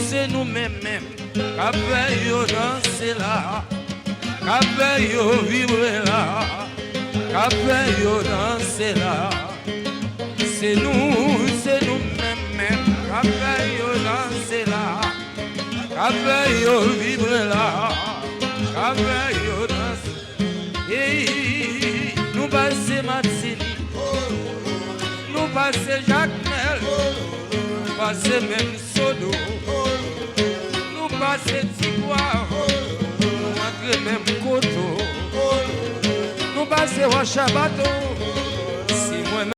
C'est nous-mêmes, qu'appelle danser là, qu'appelle vivre là, qu'appelle danser là. C'est nous-mêmes, qu'appelle danser là, qu'appelle vivre là, qu'appelle danser. Et nous passons Martini, nous passons Jacques Mel, nous passons même Sodo. Passez Tigouar, nous entrez même Koto, nous passez Rochabato,